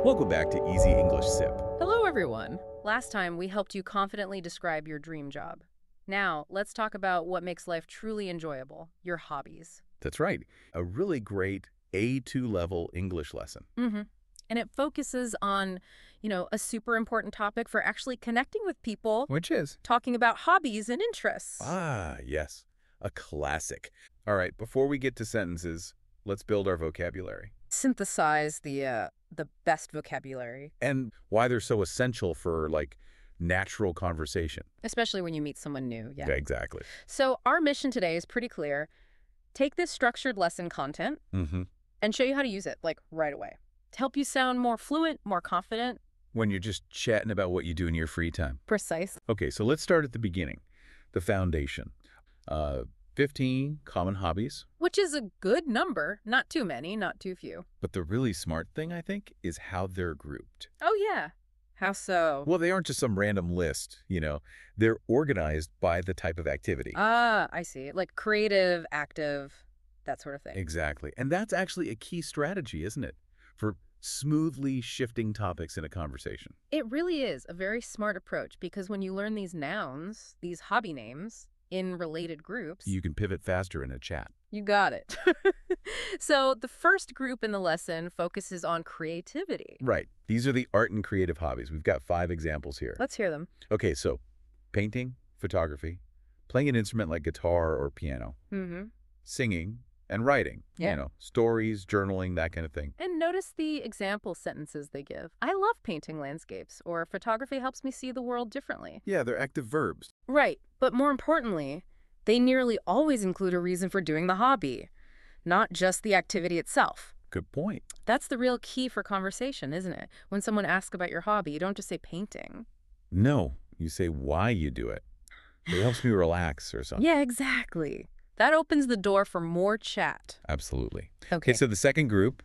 Welcome back to Easy English Sip. Hello, everyone. Last time, we helped you confidently describe your dream job. Now, let's talk about what makes life truly enjoyable, your hobbies. That's right. A really great A2 level English lesson. Mm-hmm. And it focuses on, a super important topic for actually connecting with people, Which is? talking about hobbies and interests. Ah, yes. A classic. All right, before we get to sentences, let's build our vocabulary. Synthesize the best vocabulary, And why they're so essential for, natural conversation. especially when you meet someone new. Yeah. Yeah, exactly. So our mission today is pretty clear. Take this structured lesson content Mm-hmm. and show you how to use it, right away, to help you sound more fluent, more confident. When you're just chatting about what you do in your free time. Precise. Okay, so let's start at the beginning, the foundation. 15 common hobbies. Which is a good number. Not too many, not too few. But the really smart thing, I think, is how they're grouped. Oh, yeah. How so? Well, they aren't just some random list, They're organized by the type of activity. Ah, I see. Like creative, active, that sort of thing. Exactly. And that's actually a key strategy, isn't it? For smoothly shifting topics in a conversation. It really is a very smart approach because when you learn these nouns, these hobby names, in related groups, You can pivot faster in a chat. you got it. So the first group in the lesson focuses on creativity. Right. These are the art and creative hobbies. We've got 5 examples here. Let's hear them. Okay, so painting, photography, playing an instrument like guitar or piano, Mm-hmm. singing, and writing. Yeah. Stories, journaling, that kind of thing. And notice the example sentences they give. I love painting landscapes, or photography helps me see the world differently. Yeah, they're active verbs. Right, but more importantly, they nearly always include a reason for doing the hobby, not just the activity itself. Good point. That's the real key for conversation, isn't it? When someone asks about your hobby, you don't just say painting. No, you say why you do it. It helps me relax or something. Yeah, exactly. That opens the door for more chat. Absolutely. Okay. Okay, so the second group,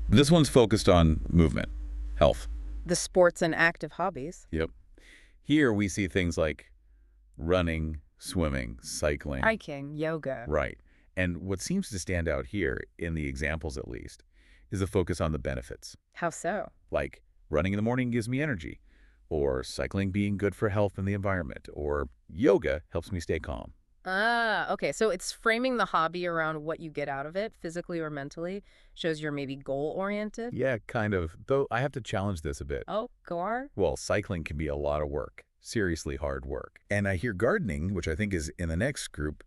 this one's focused on movement, health. The sports and active hobbies. Yep. Here we see things like running, swimming, cycling. Hiking, yoga. Right. And what seems to stand out here, in the examples at least, is the focus on the benefits. How so? Like running in the morning gives me energy, or cycling being good for health and the environment, or yoga helps me stay calm. Ah, okay. So it's framing the hobby around what you get out of it, physically or mentally, shows you're maybe goal-oriented. Yeah, kind of. Though I have to challenge this a bit. Oh, Gar? Well, cycling can be a lot of work, seriously hard work. And I hear gardening, which I think is in the next group,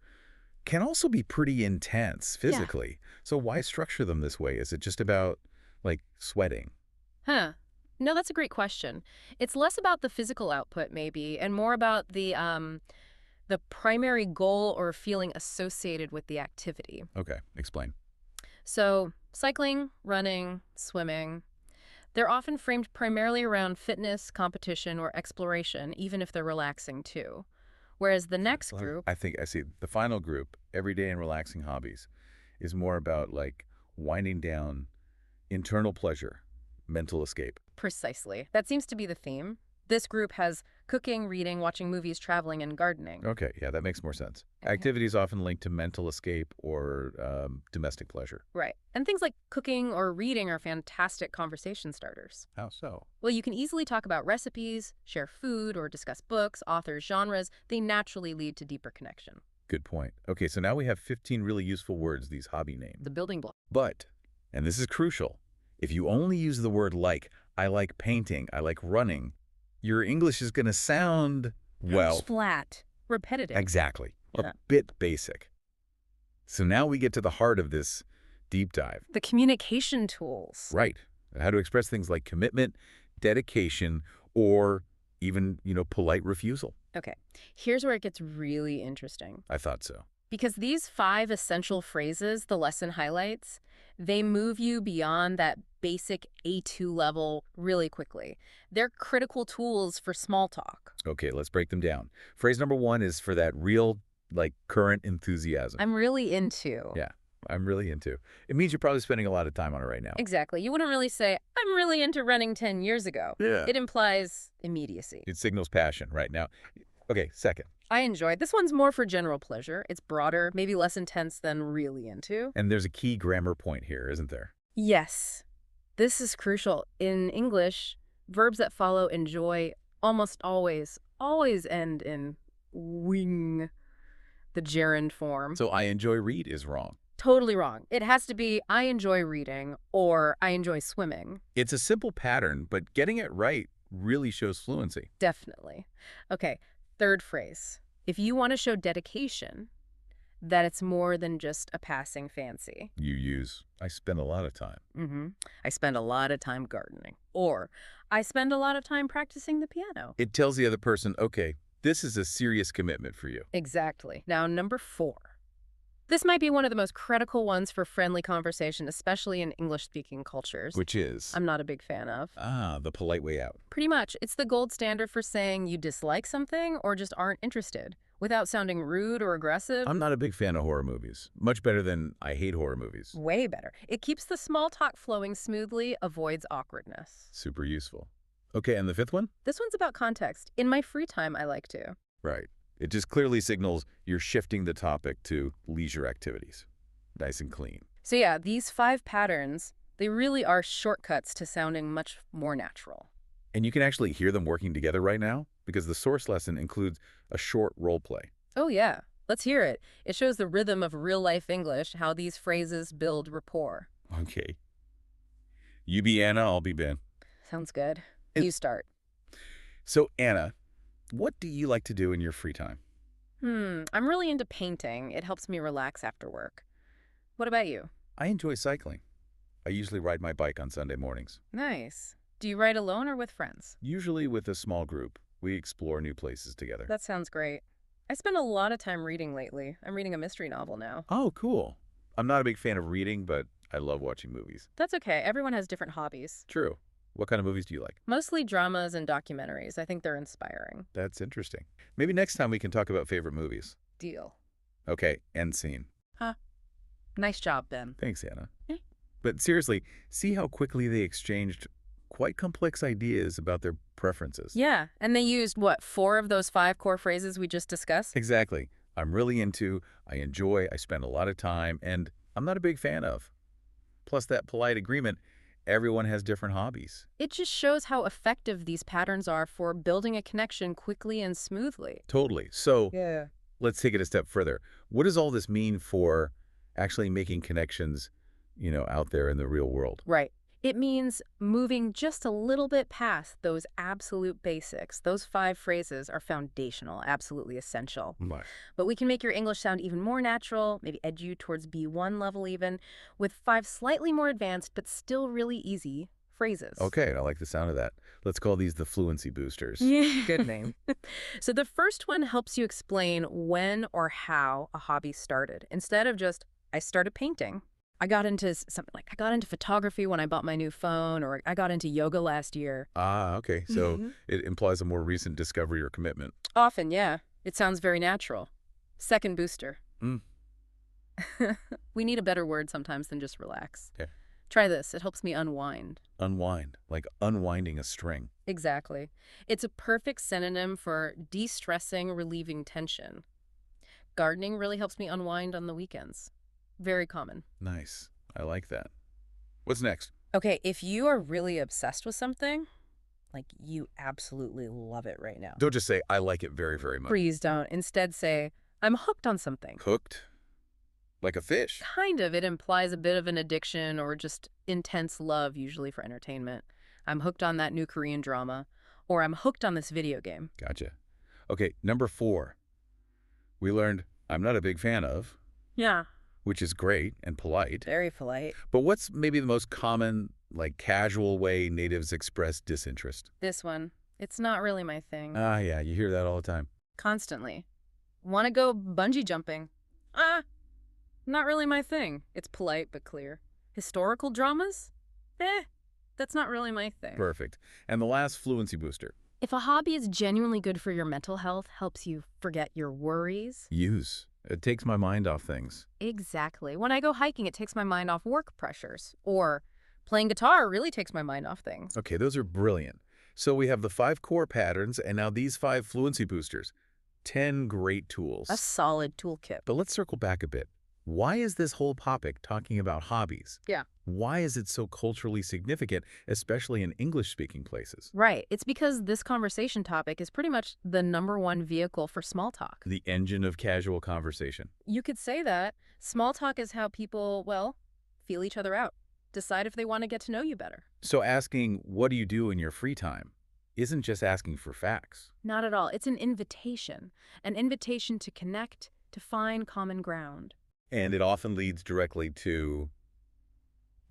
can also be pretty intense physically. So why structure them this way? Is it just about, sweating? Huh. No, that's a great question. It's less about the physical output, maybe, and more about the primary goal or feeling associated with the activity. Okay, explain. So, cycling, running, swimming, they're often framed primarily around fitness, competition, or exploration, even if they're relaxing too. Whereas the next group, I think I see the final group, everyday and relaxing hobbies, is more about, winding down, internal pleasure, mental escape. precisely. That seems to be the theme. This group has cooking, reading, watching movies, traveling, and gardening. Okay, yeah, that makes more sense. Okay. Activities often linked to mental escape or domestic pleasure. Right. And things like cooking or reading are fantastic conversation starters. How so? Well, you can easily talk about recipes, share food, or discuss books, authors, genres. They naturally lead to deeper connection. Good point. Okay, so now we have 15 really useful words, these hobby names. The building block. But, and this is crucial, if you only use the word like, I like painting, I like running, your English is going to sound, well, Flat. Repetitive. exactly, Yeah. a bit basic. So now we get to the heart of this deep dive. The communication tools. Right. How to express things like commitment, dedication, or even, polite refusal. Okay. Here's where it gets really interesting. I thought so. Because these 5 essential phrases the lesson highlights, they move you beyond that basic A2 level really quickly. They're critical tools for small talk. Okay, let's break them down. Phrase number 1 is for that real, current enthusiasm. I'm really into. Yeah, I'm really into. It means you're probably spending a lot of time on it right now. Exactly. You wouldn't really say, I'm really into running 10 years ago. Yeah. It implies immediacy. It signals passion right now. Okay, second. I enjoyed. This one's more for general pleasure. It's broader, maybe less intense than really into. And there's a key grammar point here, isn't there? Yes. This is crucial. In English, verbs that follow enjoy almost always end in wing, the gerund form. So I enjoy read is wrong. Totally wrong. It has to be I enjoy reading or I enjoy swimming. It's a simple pattern, but getting it right really shows fluency. Definitely. Okay, third phrase. If you want to show dedication, that it's more than just a passing fancy. You use, I spend a lot of time. I spend a lot of time gardening. Or I spend a lot of time practicing the piano. It tells the other person, okay, this is a serious commitment for you. Exactly. Now, number 4. This might be one of the most critical ones for friendly conversation, especially in English-speaking cultures. Which is? I'm not a big fan of. The polite way out. Pretty much. It's the gold standard for saying you dislike something or just aren't interested, without sounding rude or aggressive. I'm not a big fan of horror movies. Much better than I hate horror movies. Way better. It keeps the small talk flowing smoothly, avoids awkwardness. Super useful. Okay, and the fifth one? This one's about context. In my free time, I like to. Right. It just clearly signals you're shifting the topic to leisure activities. Nice and clean. So yeah, these 5 patterns, they really are shortcuts to sounding much more natural. And you can actually hear them working together right now because the source lesson includes a short role play. Oh yeah, let's hear it. It shows the rhythm of real-life English, how these phrases build rapport. Okay. You be Anna, I'll be Ben. Sounds good. It- You start. So, Anna, what do you like to do in your free time? I'm really into painting. It helps me relax after work. What about you? I enjoy cycling. I usually ride my bike on Sunday mornings. Nice. Do you ride alone or with friends? Usually with a small group. We explore new places together. That sounds great. I spend a lot of time reading lately. I'm reading a mystery novel now. Oh, cool. I'm not a big fan of reading, but I love watching movies. That's okay. Everyone has different hobbies. True. What kind of movies do you like? Mostly dramas and documentaries. I think they're inspiring. That's interesting. Maybe next time we can talk about favorite movies. Deal. Okay, end scene. Nice job, Ben. Thanks, Anna. Eh. But seriously, see how quickly they exchanged quite complex ideas about their preferences. Yeah, and they used, what, 4 of those 5 core phrases we just discussed? Exactly. I'm really into, I enjoy, I spend a lot of time, and I'm not a big fan of. Plus that polite agreement, everyone has different hobbies. It just shows how effective these patterns are for building a connection quickly and smoothly. Totally. So Yeah. let's take it a step further. What does all this mean for actually making connections, out there in the real world? Right. It means moving just a little bit past those absolute basics. Those 5 phrases are foundational, absolutely essential. Right. But we can make your English sound even more natural, maybe edge you towards B1 level even, with 5 slightly more advanced but still really easy phrases. Okay, I like the sound of that. Let's call these the fluency boosters. Yeah. Good name. So the first one helps you explain when or how a hobby started, instead of just, I started painting. I got into something like I got into photography when I bought my new phone, or I got into yoga last year. Okay. So it implies a more recent discovery or commitment. Often, yeah. It sounds very natural. Second booster. Mm. We need a better word sometimes than just relax. Okay. Try this. It helps me unwind. Unwind, like unwinding a string. Exactly. It's a perfect synonym for de-stressing, relieving tension. Gardening really helps me unwind on the weekends. Very common. Nice. I like that. What's next? Okay, if you are really obsessed with something, like you absolutely love it right now. Don't just say, I like it very, very much. Please don't. Instead say, I'm hooked on something. Cooked? Like a fish? Kind of. It implies a bit of an addiction or just intense love, usually for entertainment. I'm hooked on that new Korean drama, or I'm hooked on this video game. Gotcha. Okay, number 4. We learned I'm not a big fan of, Yeah. which is great and polite. Very polite. But what's maybe the most common, casual way natives express disinterest? This one. It's not really my thing. Yeah, you hear that all the time. Constantly. Want to go bungee jumping? Not really my thing. It's polite but clear. Historical dramas? That's not really my thing. Perfect. And the last fluency booster. If a hobby is genuinely good for your mental health, helps you forget your worries. Use. It takes my mind off things. Exactly. When I go hiking, it takes my mind off work pressures. Or playing guitar really takes my mind off things. Okay, those are brilliant. So we have the 5 core patterns and now these 5 fluency boosters. 10 great tools. A solid toolkit. But let's circle back a bit. Why is this whole topic talking about hobbies? Yeah. Why is it so culturally significant, especially in English-speaking places? Right. It's because this conversation topic is pretty much the #1 vehicle for small talk. The engine of casual conversation. You could say that. Small talk is how people, well, feel each other out, decide if they want to get to know you better. So asking, what do you do in your free time, isn't just asking for facts. Not at all. It's an invitation to connect, to find common ground. And it often leads directly to,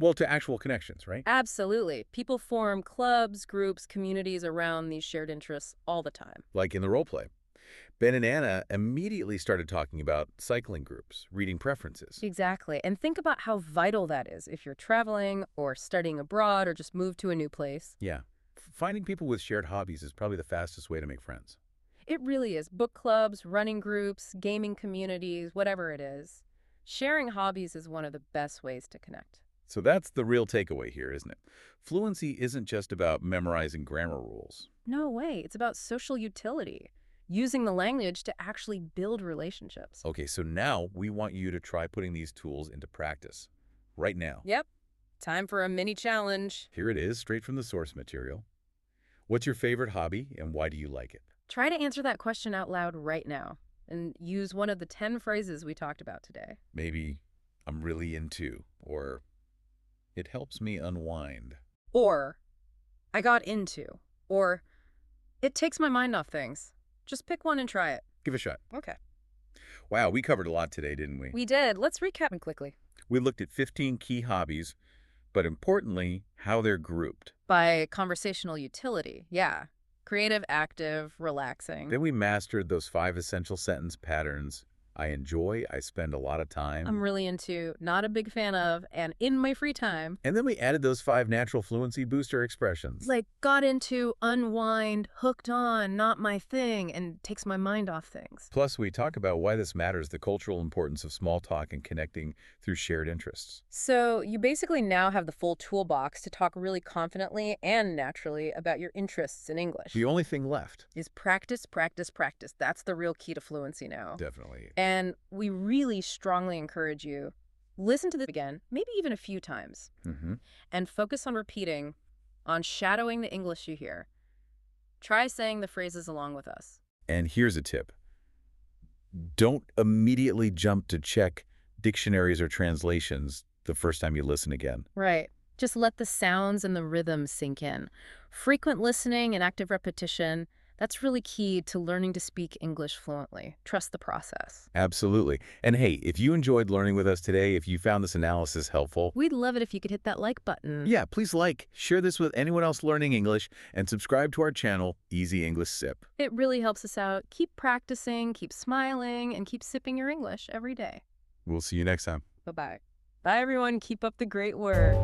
well, to actual connections, right? Absolutely. People form clubs, groups, communities around these shared interests all the time. Like in the role play. Ben and Anna immediately started talking about cycling groups, reading preferences. Exactly. And think about how vital that is if you're traveling or studying abroad or just moved to a new place. Yeah. Finding people with shared hobbies is probably the fastest way to make friends. It really is. Book clubs, running groups, gaming communities, whatever it is. Sharing hobbies is one of the best ways to connect. So that's the real takeaway here, isn't it? Fluency isn't just about memorizing grammar rules. No way. It's about social utility, using the language to actually build relationships. Okay, so now we want you to try putting these tools into practice. Right now. Yep. Time for a mini challenge. Here it is, straight from the source material. What's your favorite hobby and why do you like it? Try to answer that question out loud right now and use one of the 10 phrases we talked about today. Maybe I'm really into, or it helps me unwind. Or, I got into, or, it takes my mind off things. Just pick one and try it. Give it a shot. Okay. Wow, we covered a lot today, didn't we? We did. Let's recap quickly. We looked at 15 key hobbies, but importantly, how they're grouped. By conversational utility, yeah. Creative, active, relaxing. Then we mastered those 5 essential sentence patterns. I enjoy, I spend a lot of time. I'm really into, not a big fan of, and in my free time. And then we added those 5 natural fluency booster expressions. Like got into, unwind, hooked on, not my thing, and takes my mind off things. Plus, we talk about why this matters, the cultural importance of small talk and connecting through shared interests. So you basically now have the full toolbox to talk really confidently and naturally about your interests in English. The only thing left is practice, practice, practice. That's the real key to fluency now. Definitely. And we really strongly encourage you, listen to this again, maybe even a few times, and focus on repeating, on shadowing the English you hear. Try saying the phrases along with us. And here's a tip. Don't immediately jump to check dictionaries or translations the first time you listen again. Right. Just let the sounds and the rhythm sink in. Frequent listening and active repetition, that's really key to learning to speak English fluently. Trust the process. Absolutely. And hey, if you enjoyed learning with us today, if you found this analysis helpful, we'd love it if you could hit that like button. Yeah, please like, share this with anyone else learning English, and subscribe to our channel, Easy English Sip. It really helps us out. Keep practicing, keep smiling, and keep sipping your English every day. We'll see you next time. Bye-bye. Bye, everyone. Keep up the great work.